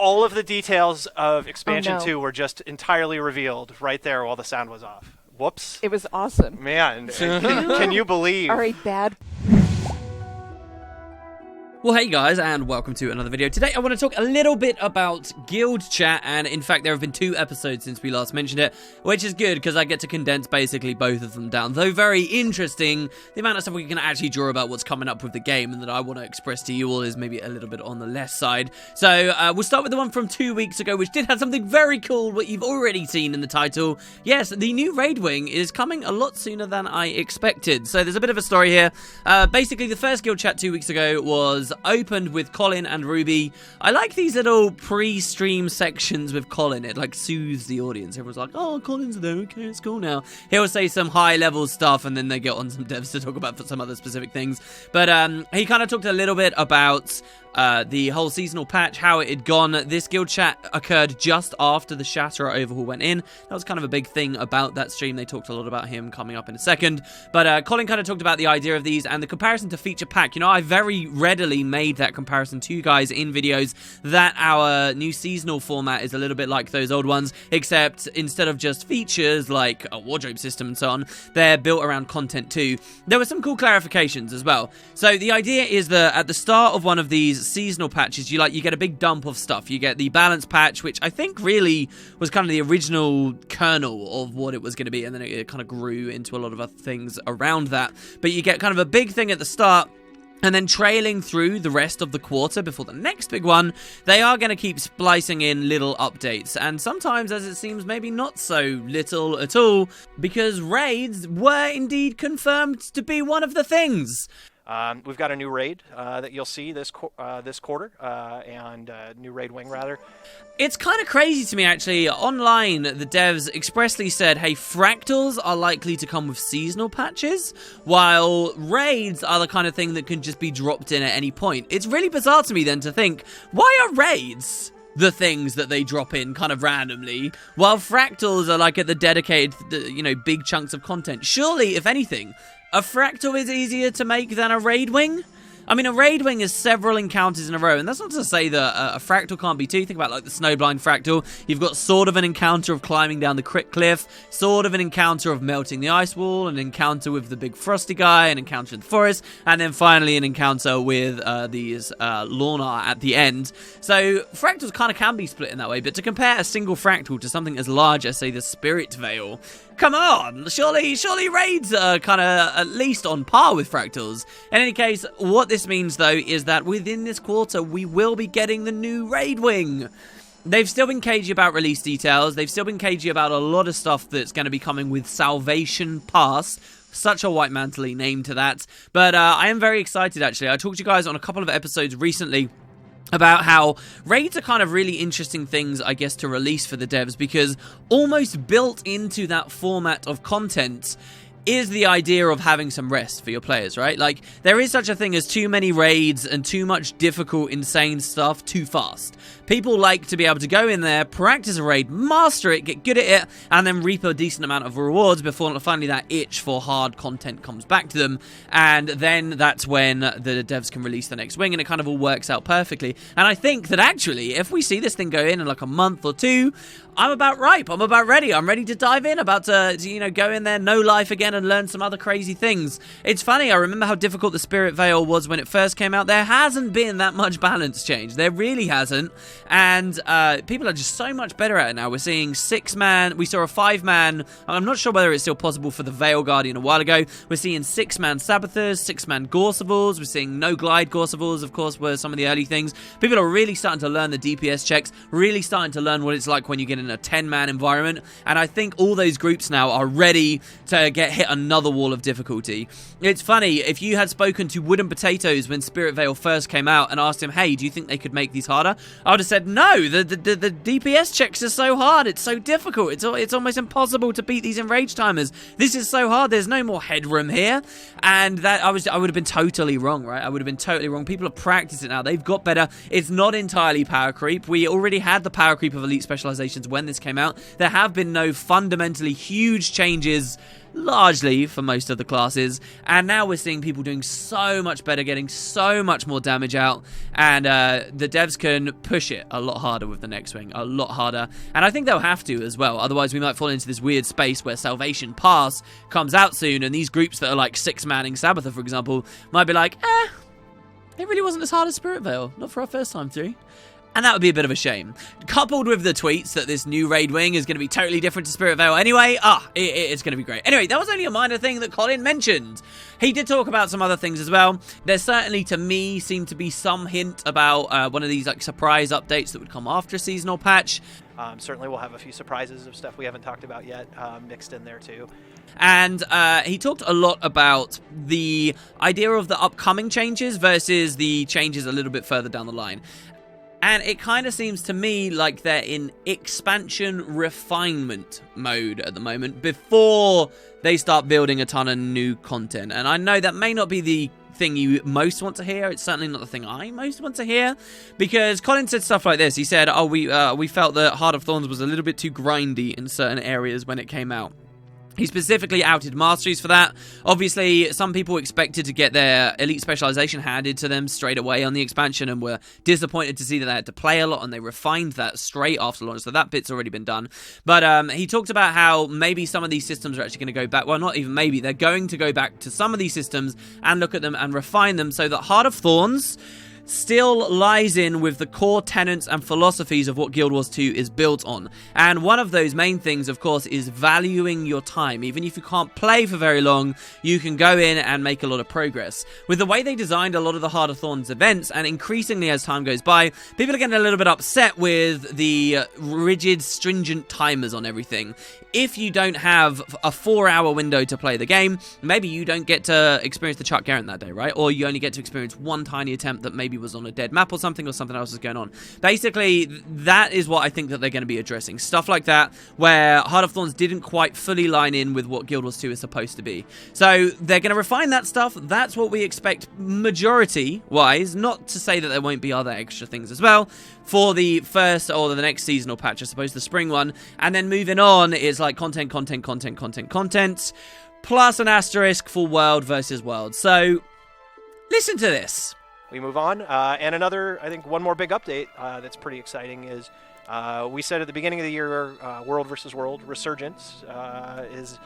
all of the details of Expansion 2 were just entirely revealed right there while the sound was off. Whoops. It was awesome. Man, can you believe? All right, bad. Well, hey guys, and welcome to another video. Today I want to talk a little bit about guild chat, and in fact there have been 2 episodes since we last mentioned it, which is good because I get to condense basically both of them down. Though very interesting, the amount of stuff we can actually draw about what's coming up with the game and that I want to express to you all is maybe a little bit on the less side. So we'll start with the one from 2 weeks ago, which did have something very cool, what you've already seen in the title. Yes, the new raid wing is coming a lot sooner than I expected. So there's a bit of a story here. Basically, the first guild chat 2 weeks ago was opened with Colin and Ruby. I like these little pre-stream sections with Colin. It like soothes the audience. Everyone's like, oh, Colin's there, okay, it's cool now. He'll say some high-level stuff and then they get on some devs to talk about some other specific things. But he kind of talked a little bit about the whole seasonal patch, how it had gone. This guild chat occurred just after the Shatterer overhaul went in. That was kind of a big thing about that stream. They talked a lot about him coming up in a second. But Colin kind of talked about the idea of these and the comparison to feature pack. You know, I very readily made that comparison to you guys in videos that our new seasonal format is a little bit like those old ones, except instead of just features like a wardrobe system and so on, they're built around content too. There were some cool clarifications as well. So the idea is that at the start of one of these seasonal patches, you get a big dump of stuff. You get the balance patch, which I think really was kind of the original kernel of what it was going to be, and then it kind of grew into a lot of other things around that. But you get kind of a big thing at the start, and then trailing through the rest of the quarter before the next big one, they are going to keep splicing in little updates. And sometimes, as it seems, maybe not so little at all, because raids were indeed confirmed to be one of the things. We've got a new raid that you'll see this quarter, and new raid wing, rather. It's kind of crazy to me, actually. Online, the devs expressly said, hey, fractals are likely to come with seasonal patches, while raids are the kind of thing that can just be dropped in at any point. It's really bizarre to me, then, to think, why are raids the things that they drop in kind of randomly, while fractals are like at the dedicated, big chunks of content? Surely, if anything, a fractal is easier to make than a raid wing? I mean, a raid wing is several encounters in a row, and that's not to say that a fractal can't be too. Think about like the Snowblind fractal. You've got sort of an encounter of climbing down the cliff, sort of an encounter of melting the ice wall, an encounter with the big frosty guy, an encounter in the forest, and then finally an encounter with these Lorna at the end. So fractals kind of can be split in that way, but to compare a single fractal to something as large as, say, the Spirit Veil, come on, surely raids are kind of at least on par with fractals. In any case, what this means, though, is that within this quarter, we will be getting the new raid wing. They've still been cagey about release details. They've still been cagey about a lot of stuff that's going to be coming with Salvation Pass. Such a white mantle-y name to that. But I am very excited, actually. I talked to you guys on a couple of episodes recently about how raids are kind of really interesting things, I guess, to release for the devs, because almost built into that format of content is the idea of having some rest for your players, right? Like, there is such a thing as too many raids and too much difficult, insane stuff too fast. People like to be able to go in there, practice a raid, master it, get good at it, and then reap a decent amount of rewards before finally that itch for hard content comes back to them. And then that's when the devs can release the next wing, and it kind of all works out perfectly. And I think that actually, if we see this thing go in like a month or two, I'm about ripe. I'm about ready. I'm ready to dive in, about to go in there, know life again, and learn some other crazy things. It's funny, I remember how difficult the Spirit Veil was when it first came out. There hasn't been that much balance change. There really hasn't. And people are just so much better at it now. We're seeing 6-man, we saw a 5-man, I'm not sure whether it's still possible for the Veil Guardian a while ago. We're seeing 6-man Sabbathers, 6-man Gorsevals, we're seeing no glide Gorsevals, of course, were some of the early things. People are really starting to learn the DPS checks, really starting to learn what it's like when you get in a 10-man environment, and I think all those groups now are ready to get hit another wall of difficulty. It's funny, if you had spoken to Wooden Potatoes when Spirit Veil first came out and asked him, hey, do you think they could make these harder? I would have said, no, the DPS checks are so hard, it's so difficult, it's almost impossible to beat these in rage timers. This is so hard, there's no more headroom here. And that I would have been totally wrong, right? I would have been totally wrong. People are practicing now, they've got better. It's not entirely power creep. We already had the power creep of elite specializations when this came out. There have been no fundamentally huge changes largely for most of the classes, and now we're seeing people doing so much better, getting so much more damage out, and the devs can push it a lot harder with the next wing, a lot harder, and I think they'll have to as well, otherwise we might fall into this weird space where Salvation Pass comes out soon, and these groups that are like 6-manning Sabbather, for example, might be like, it really wasn't as hard as Spirit Veil, not for our first time through. And that would be a bit of a shame. Coupled with the tweets that this new raid wing is going to be totally different to Spirit Veil anyway, it's going to be great. Anyway, that was only a minor thing that Colin mentioned. He did talk about some other things as well. There certainly, to me, seemed to be some hint about one of these like surprise updates that would come after a seasonal patch. Certainly we'll have a few surprises of stuff we haven't talked about yet mixed in there too. And he talked a lot about the idea of the upcoming changes versus the changes a little bit further down the line. And it kind of seems to me like they're in expansion refinement mode at the moment before they start building a ton of new content. And I know that may not be the thing you most want to hear. It's certainly not the thing I most want to hear, because Colin said stuff like this. He said, we felt that Heart of Thorns was a little bit too grindy in certain areas when it came out. He specifically outed masteries for that. Obviously, some people expected to get their elite specialization handed to them straight away on the expansion and were disappointed to see that they had to play a lot, and they refined that straight after launch, so that bit's already been done. But he talked about how maybe some of these systems are actually going to go back, well, not even maybe, they're going to go back to some of these systems and look at them and refine them so that Heart of Thorns still lies in with the core tenets and philosophies of what Guild Wars 2 is built on. And one of those main things, of course, is valuing your time. Even if you can't play for very long, you can go in and make a lot of progress. With the way they designed a lot of the Heart of Thorns events, and increasingly as time goes by, people are getting a little bit upset with the rigid, stringent timers on everything. If you don't have a 4-hour window to play the game, maybe you don't get to experience the Chuck Garrett that day, right? Or you only get to experience one tiny attempt that maybe was on a dead map or something else is going on. Basically, that is what I think that they're going to be addressing. Stuff like that, where Heart of Thorns didn't quite fully line in with what Guild Wars 2 is supposed to be. So they're going to refine that stuff. That's what we expect majority-wise. Not to say that there won't be other extra things as well for the first or the next seasonal patch, I suppose, the spring one. And then moving on is like content, plus an asterisk for world versus world. So listen to this. We move on, and another, I think, one more big update that's pretty exciting is we said at the beginning of the year, World versus World Resurgence is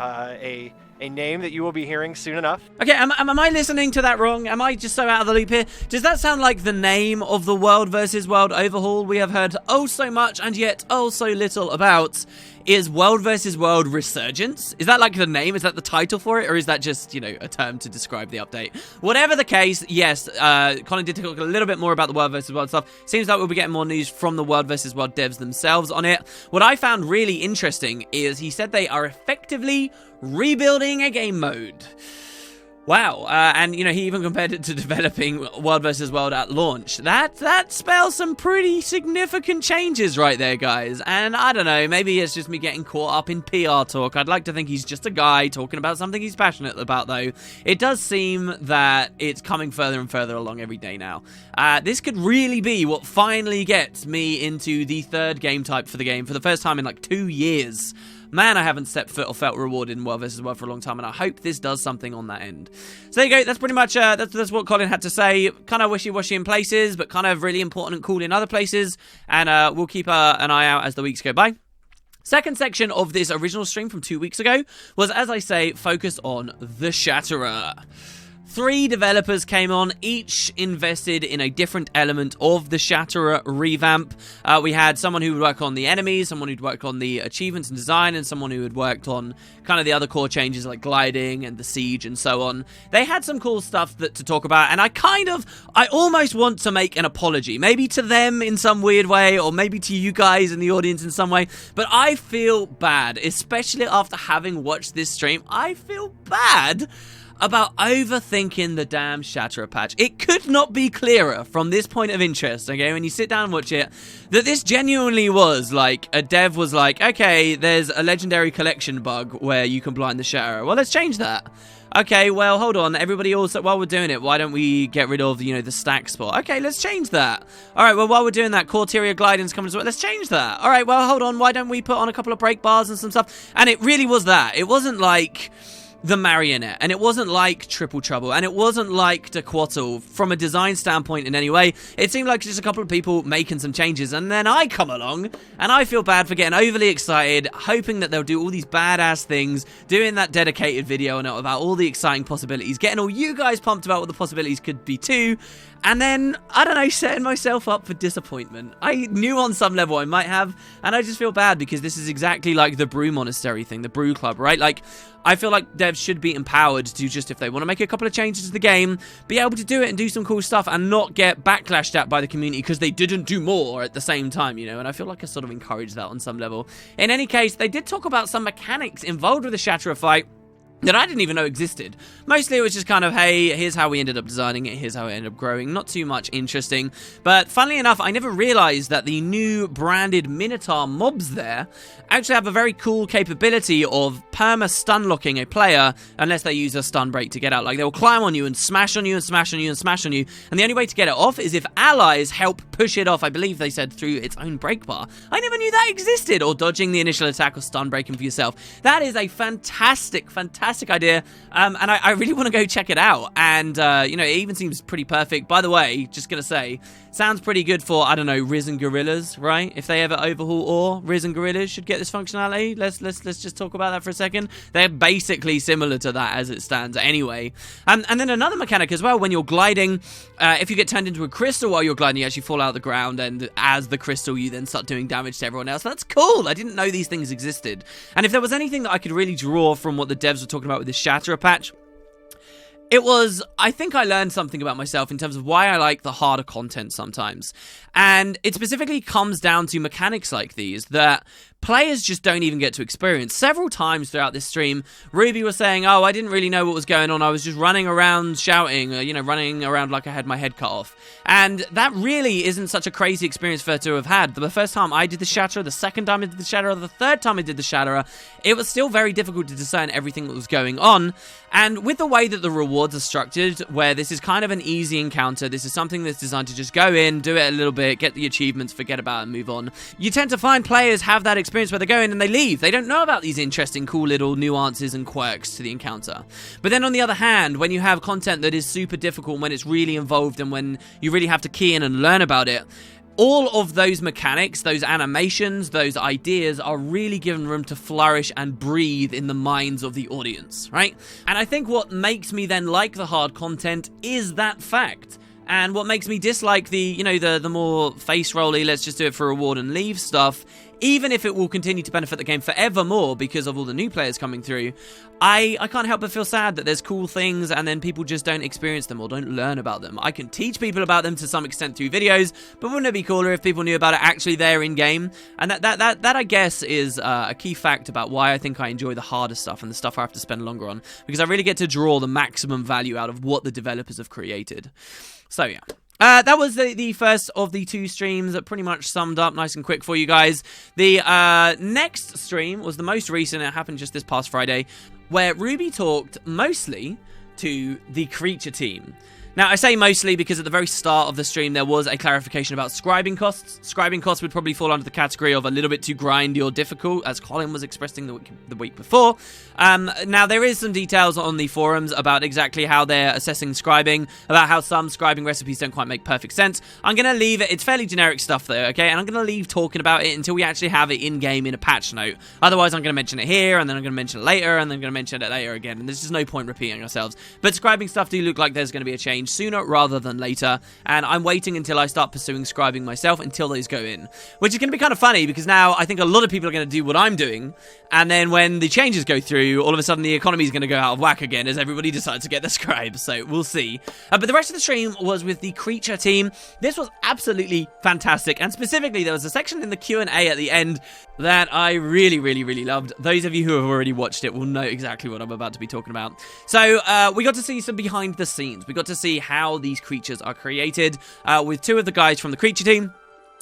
a name that you will be hearing soon enough. Okay, am I listening to that wrong? Am I just so out of the loop here? Does that sound like the name of the World versus World overhaul we have heard oh so much and yet oh so little about? Is World versus World Resurgence? Is that like the name? Is that the title for it? Or is that just, a term to describe the update? Whatever the case, yes, Colin did talk a little bit more about the World versus World stuff. Seems like we'll be getting more news from the World versus World devs themselves on it. What I found really interesting is he said they are effectively rebuilding a game mode. Wow, and he even compared it to developing World vs. World at launch. That spells some pretty significant changes right there, guys. And I don't know, maybe it's just me getting caught up in PR talk. I'd like to think he's just a guy talking about something he's passionate about, though. It does seem that it's coming further and further along every day now. This could really be what finally gets me into the third game type for the game for the first time in like 2 years. Man, I haven't stepped foot or felt rewarded in World vs. World for a long time, and I hope this does something on that end. So there you go. That's pretty much that's what Colin had to say. Kind of wishy-washy in places, but kind of really important and cool in other places. And we'll keep an eye out as the weeks go by. Second section of this original stream from 2 weeks ago was, as I say, focused on the Shatterer. 3 developers came on, each invested in a different element of the Shatterer revamp. We had someone who would work on the enemies, someone who'd work on the achievements and design, and someone who had worked on kind of the other core changes like gliding and the siege and so on. They had some cool stuff to talk about, and I almost want to make an apology. Maybe to them in some weird way, or maybe to you guys in the audience in some way, but I feel bad, especially after having watched this stream. I feel bad about overthinking the damn Shatterer patch. It could not be clearer from this point of interest, okay, when you sit down and watch it, that this genuinely was like, a dev was like, okay, there's a legendary collection bug where you can blind the Shatterer. Well, let's change that. Okay, well, hold on. Everybody also, while we're doing it, why don't we get rid of, the stack spot? Okay, let's change that. All right, well, while we're doing that, Corteria Gliding's coming as well. Let's change that. All right, well, hold on. Why don't we put on a couple of break bars and some stuff? And it really was that. It wasn't like the Marionette, and it wasn't like Triple Trouble, and it wasn't like Dequatl from a design standpoint in any way. It seemed like just a couple of people making some changes, and then I come along, and I feel bad for getting overly excited, hoping that they'll do all these badass things, doing that dedicated video on it about all the exciting possibilities, getting all you guys pumped about what the possibilities could be too, and then, I don't know, setting myself up for disappointment. I knew on some level I might have, and I just feel bad because this is exactly like the Brew Monastery thing, the Brew Club, right? Like, I feel like devs should be empowered to just, if they want to make a couple of changes to the game, be able to do it and do some cool stuff and not get backlashed at by the community because they didn't do more at the same time, and I feel like I sort of encourage that on some level. In any case, they did talk about some mechanics involved with the Shatterer fight that I didn't even know existed. Mostly it was just kind of, hey, here's how we ended up designing it, here's how it ended up growing. Not too much interesting. But funnily enough, I never realized that the new branded Minotaur mobs there actually have a very cool capability of perma-stun locking a player unless they use a stun break to get out. Like, they'll climb on you and smash on you and smash on you and smash on you. And the only way to get it off is if allies help push it off, I believe they said, through its own break bar. I never knew that existed. Or dodging the initial attack or stun breaking for yourself. That is a fantastic idea, and I really want to go check it out, and it even seems pretty perfect. By the way, just gonna say, sounds pretty good for, I don't know, Risen Gorillas, right? If they ever overhaul Ore, Risen Gorillas should get this functionality. Let's just talk about that for a second. They're basically similar to that as it stands anyway. And then another mechanic as well, when you're gliding, if you get turned into a crystal while you're gliding, you actually fall out of the ground, and as the crystal, you then start doing damage to everyone else. That's cool. I didn't know these things existed. And if there was anything that I could really draw from what the devs were talking about with this Shatterer patch, it was, I think I learned something about myself in terms of why I like the harder content sometimes. And it specifically comes down to mechanics like these that players just don't even get to experience. Several times throughout this stream, Ruby was saying, oh, I didn't really know what was going on. I was just running around shouting, running around like I had my head cut off. And that really isn't such a crazy experience for her to have had. The first time I did the Shatterer, the second time I did the Shatterer, the third time I did the Shatterer, it was still very difficult to discern everything that was going on. And with the way that the rewards are structured, where this is kind of an easy encounter, this is something that's designed to just go in, do it a little bit, get the achievements, forget about it, and move on. You tend to find players have that experience where they go in and they leave. They don't know about these interesting, cool little nuances and quirks to the encounter. But then on the other hand, when you have content that is super difficult, when it's really involved, and when you really have to key in and learn about it, all of those mechanics, those animations, those ideas are really given room to flourish and breathe in the minds of the audience, right? And I think what makes me then like the hard content is that fact. And what makes me dislike the more face rolly, let's just do it for reward and leave stuff, even if it will continue to benefit the game forevermore because of all the new players coming through, I can't help but feel sad that there's cool things and then people just don't experience them or don't learn about them. I can teach people about them to some extent through videos, but wouldn't it be cooler if people knew about it actually there in-game? And that I guess is a key fact about why I think I enjoy the harder stuff and the stuff I have to spend longer on, because I really get to draw the maximum value out of what the developers have created. So yeah. That was the first of the two streams that pretty much summed up nice and quick for you guys. The next stream was the most recent. It happened just this past Friday, where Ruby talked mostly to the creature team. Now, I say mostly because at the very start of the stream, there was a clarification about scribing costs. Scribing costs would probably fall under the category of a little bit too grindy or difficult, as Colin was expressing the week before. Now, there is some details on the forums about exactly how they're assessing scribing, about how some scribing recipes don't quite make perfect sense. I'm going to leave it. It's fairly generic stuff, though, okay? And I'm going to leave talking about it until we actually have it in-game in a patch note. Otherwise, I'm going to mention it here, and then I'm going to mention it later, and then I'm going to mention it later again. And there's just no point repeating ourselves. But scribing stuff do look like there's going to be a change sooner rather than later, and I'm waiting until I start pursuing scribing myself until those go in, which is going to be kind of funny because now I think a lot of people are going to do what I'm doing, and then when the changes go through, all of a sudden the economy is going to go out of whack again as everybody decides to get their scribes, so we'll see. But the rest of the stream was with the creature team. This was absolutely fantastic, and specifically there was a section in the Q&A at the end that I really, really, really loved. Those of you who have already watched it will know exactly what I'm about to be talking about. So we got to see some behind the scenes. We got to see how these creatures are created with two of the guys from the creature team.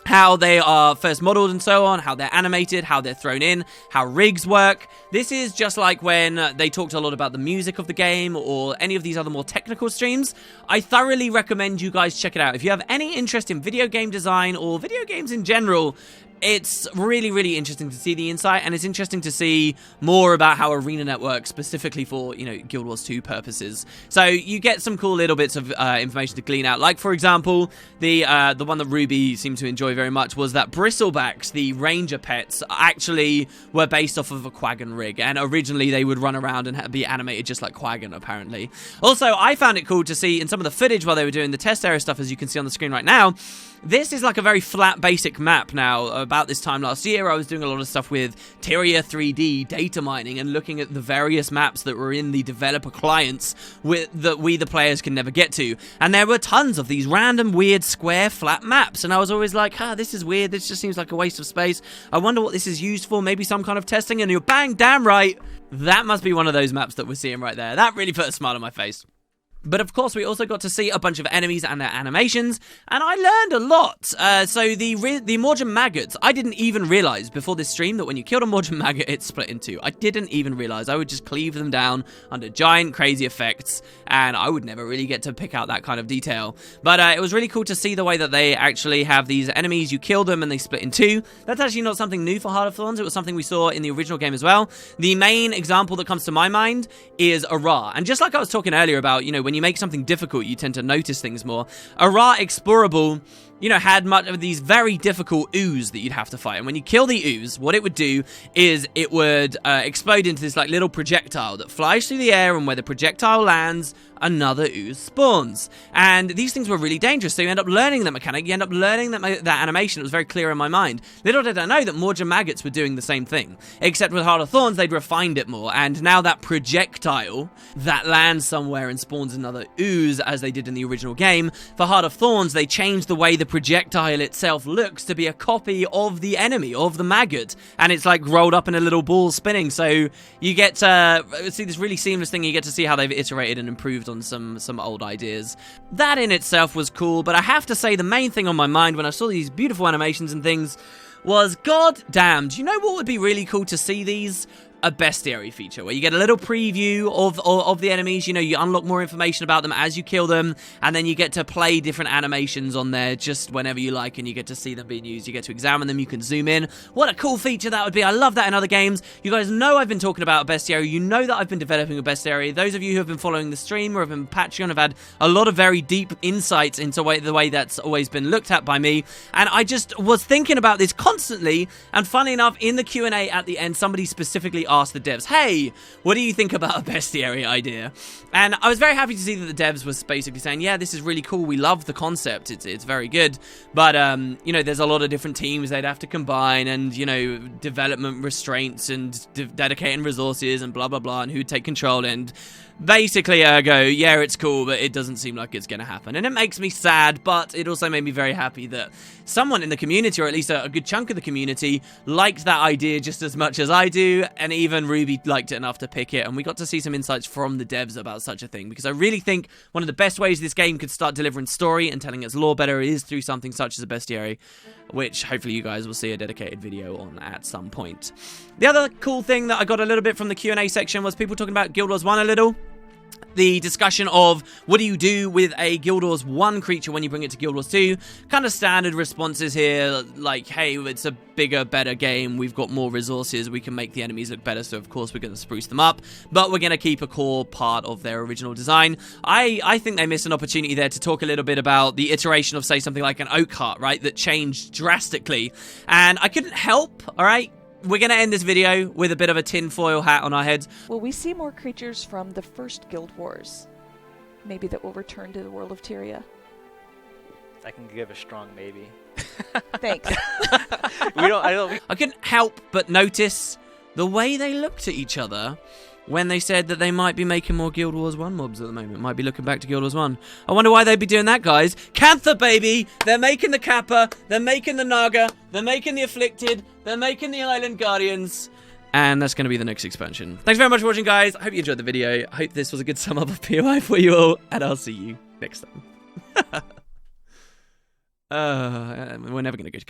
how they are first modeled and so on, how they're animated, how they're thrown in, how rigs work. This is just like when they talked a lot about the music of the game or any of these other more technical streams. I thoroughly recommend you guys check it out. If you have any interest in video game design or video games in general, it's really, really interesting to see the insight, and it's interesting to see more about how ArenaNet works, specifically for, you know, Guild Wars 2 purposes. So you get some cool little bits of information to glean out. Like, for example, the one that Ruby seemed to enjoy very much was that Bristlebacks, the ranger pets, actually were based off of a Quaggan rig, and originally they would run around and be animated just like Quaggan, apparently. Also, I found it cool to see in some of the footage while they were doing the test area stuff, as you can see on the screen right now, this is like a very flat, basic map now. About this time last year, I was doing a lot of stuff with Tyria 3D, data mining, and looking at the various maps that were in the developer clients that we, the players, can never get to. And there were tons of these random, weird, square, flat maps. And I was always like, this is weird. This just seems like a waste of space. I wonder what this is used for. Maybe some kind of testing. And you're bang, damn right. That must be one of those maps that we're seeing right there. That really put a smile on my face. But of course, we also got to see a bunch of enemies and their animations, and I learned a lot. So the Morgan maggots, I didn't even realize before this stream that when you killed a Morgan maggot, it split in two. I didn't even realize. I would just cleave them down under giant, crazy effects, and I would never really get to pick out that kind of detail. But it was really cool to see the way that they actually have these enemies. You kill them and they split in two. That's actually not something new for Heart of Thorns. It was something we saw in the original game as well. The main example that comes to my mind is Ara. And just like I was talking earlier about, you know, when you make something difficult, you tend to notice things more. Ara Explorable, you know, had much of these very difficult ooze that you'd have to fight. And when you kill the ooze, what it would do is it would explode into this like little projectile that flies through the air, and where the projectile lands, another ooze spawns. And these things were really dangerous, so you end up learning that mechanic, you end up learning that animation. It was very clear in my mind. Little did I know that Morgan maggots were doing the same thing, except with Heart of Thorns, they'd refined it more, and now that projectile that lands somewhere and spawns another ooze, as they did in the original game, for Heart of Thorns, they changed the way the projectile itself looks to be a copy of the enemy, of the maggot, and it's like rolled up in a little ball spinning, so you get to see this really seamless thing. You get to see how they've iterated and improved on some old ideas. That in itself was cool, but I have to say the main thing on my mind when I saw these beautiful animations and things was, god damn, do you know what would be really cool to see these? A bestiary feature where you get a little preview of the enemies. You know, you unlock more information about them as you kill them, and then you get to play different animations on there just whenever you like, and you get to see them being used. You get to examine them, you can zoom in. What a cool feature that would be. I love that in other games. You guys know I've been talking about a bestiary. You know that I've been developing a bestiary. Those of you who have been following the stream or have been Patreon have had a lot of very deep insights into the way that's always been looked at by me, and I just was thinking about this constantly. And funny enough, in the Q&A at the end, somebody specifically asked the devs, hey, what do you think about a bestiary idea? And I was very happy to see that the devs was basically saying, yeah, this is really cool, we love the concept, it's very good, but you know, there's a lot of different teams they'd have to combine, and you know, development restraints and dedicating resources and blah blah blah, and who'd take control, and basically I go, yeah, it's cool, but it doesn't seem like it's going to happen. And it makes me sad, but it also made me very happy that someone in the community, or at least a good chunk of the community, liked that idea just as much as I do, and even Ruby liked it enough to pick it, and we got to see some insights from the devs about such a thing, because I really think one of the best ways this game could start delivering story and telling its lore better is through something such as a bestiary, which hopefully you guys will see a dedicated video on at some point. The other cool thing that I got a little bit from the Q&A section was people talking about Guild Wars 1 a little. The discussion of what do you do with a Guild Wars 1 creature when you bring it to Guild Wars 2. Kind of standard responses here, like, hey, it's a bigger, better game, we've got more resources, we can make the enemies look better, so of course we're going to spruce them up, but we're going to keep a core part of their original design. I think they missed an opportunity there to talk a little bit about the iteration of, say, something like an oak heart, right, that changed drastically, and I couldn't help, alright? We're going to end this video with a bit of a tinfoil hat on our heads. Will we see more creatures from the first Guild Wars? Maybe that will return to the world of Tyria? I can give a strong maybe. Thanks. I couldn't help but notice the way they looked at each other when they said that they might be making more Guild Wars 1 mobs at the moment. Might be looking back to Guild Wars 1. I wonder why they'd be doing that, guys. Cantha, baby! They're making the Kappa, they're making the Naga, they're making the Afflicted, they're making the Island Guardians, and that's going to be the next expansion. Thanks very much for watching, guys. I hope you enjoyed the video. I hope this was a good sum up of POI for you all, and I'll see you next time. We're never going to go to